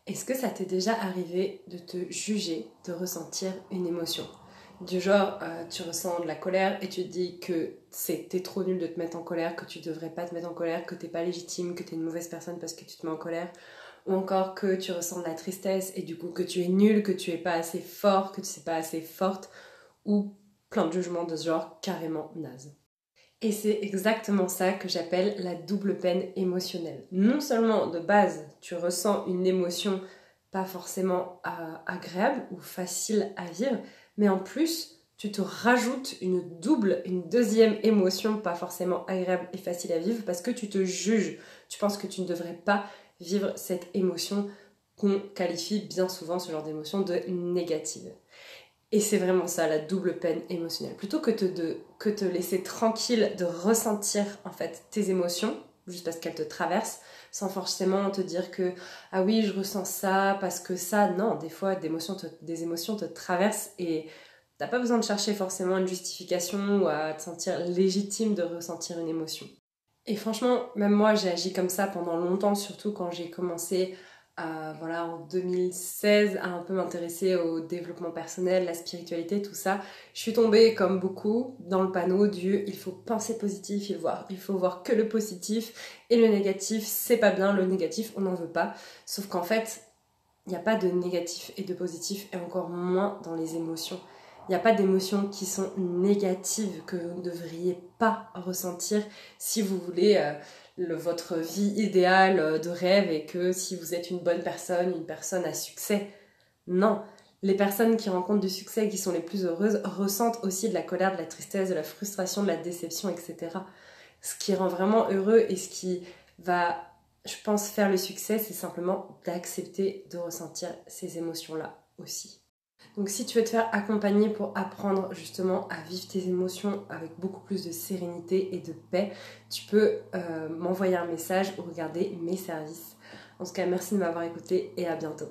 Est-ce que ça t'est déjà arrivé de te juger, de ressentir une émotion? Du genre, tu ressens de la colère et tu te dis que t'es trop nul de te mettre en colère, que tu devrais pas te mettre en colère, que t'es pas légitime, que t'es une mauvaise personne parce que tu te mets en colère. Ou encore que tu ressens de la tristesse et du coup que tu es nul, que tu es pas assez fort, que tu sais pas assez forte. Ou plein de jugements de ce genre carrément naze. Et c'est exactement ça que j'appelle la double peine émotionnelle. Non seulement de base, tu ressens une émotion pas forcément agréable ou facile à vivre, mais en plus, tu te rajoutes une deuxième émotion pas forcément agréable et facile à vivre parce que tu te juges. Tu penses que tu ne devrais pas vivre cette émotion qu'on qualifie bien souvent, ce genre d'émotion, de négative. Et c'est vraiment ça, la double peine émotionnelle. Plutôt que te laisser tranquille de ressentir en fait tes émotions, juste parce qu'elles te traversent, sans forcément te dire que ah oui, je ressens ça parce que ça, non, des fois des émotions te traversent et t'as pas besoin de chercher forcément une justification ou à te sentir légitime de ressentir une émotion. Et franchement, même moi, j'ai agi comme ça pendant longtemps, surtout quand j'ai commencé en 2016 à un peu m'intéresser au développement personnel, la spiritualité, tout ça. Je suis tombée, comme beaucoup, dans le panneau du il faut penser positif, il faut voir que le positif et le négatif, c'est pas bien, le négatif, on n'en veut pas. Sauf qu'en fait, il n'y a pas de négatif et de positif, et encore moins dans les émotions. Il n'y a pas d'émotions qui sont négatives que vous ne devriez pas ressentir si vous voulez votre vie idéale de rêve et que si vous êtes une bonne personne, une personne à succès. Non, les personnes qui rencontrent du succès et qui sont les plus heureuses ressentent aussi de la colère, de la tristesse, de la frustration, de la déception, etc. Ce qui rend vraiment heureux et ce qui va, je pense, faire le succès, c'est simplement d'accepter de ressentir ces émotions-là aussi. Donc si tu veux te faire accompagner pour apprendre justement à vivre tes émotions avec beaucoup plus de sérénité et de paix, tu peux m'envoyer un message ou regarder mes services. En tout cas, merci de m'avoir écouté et à bientôt.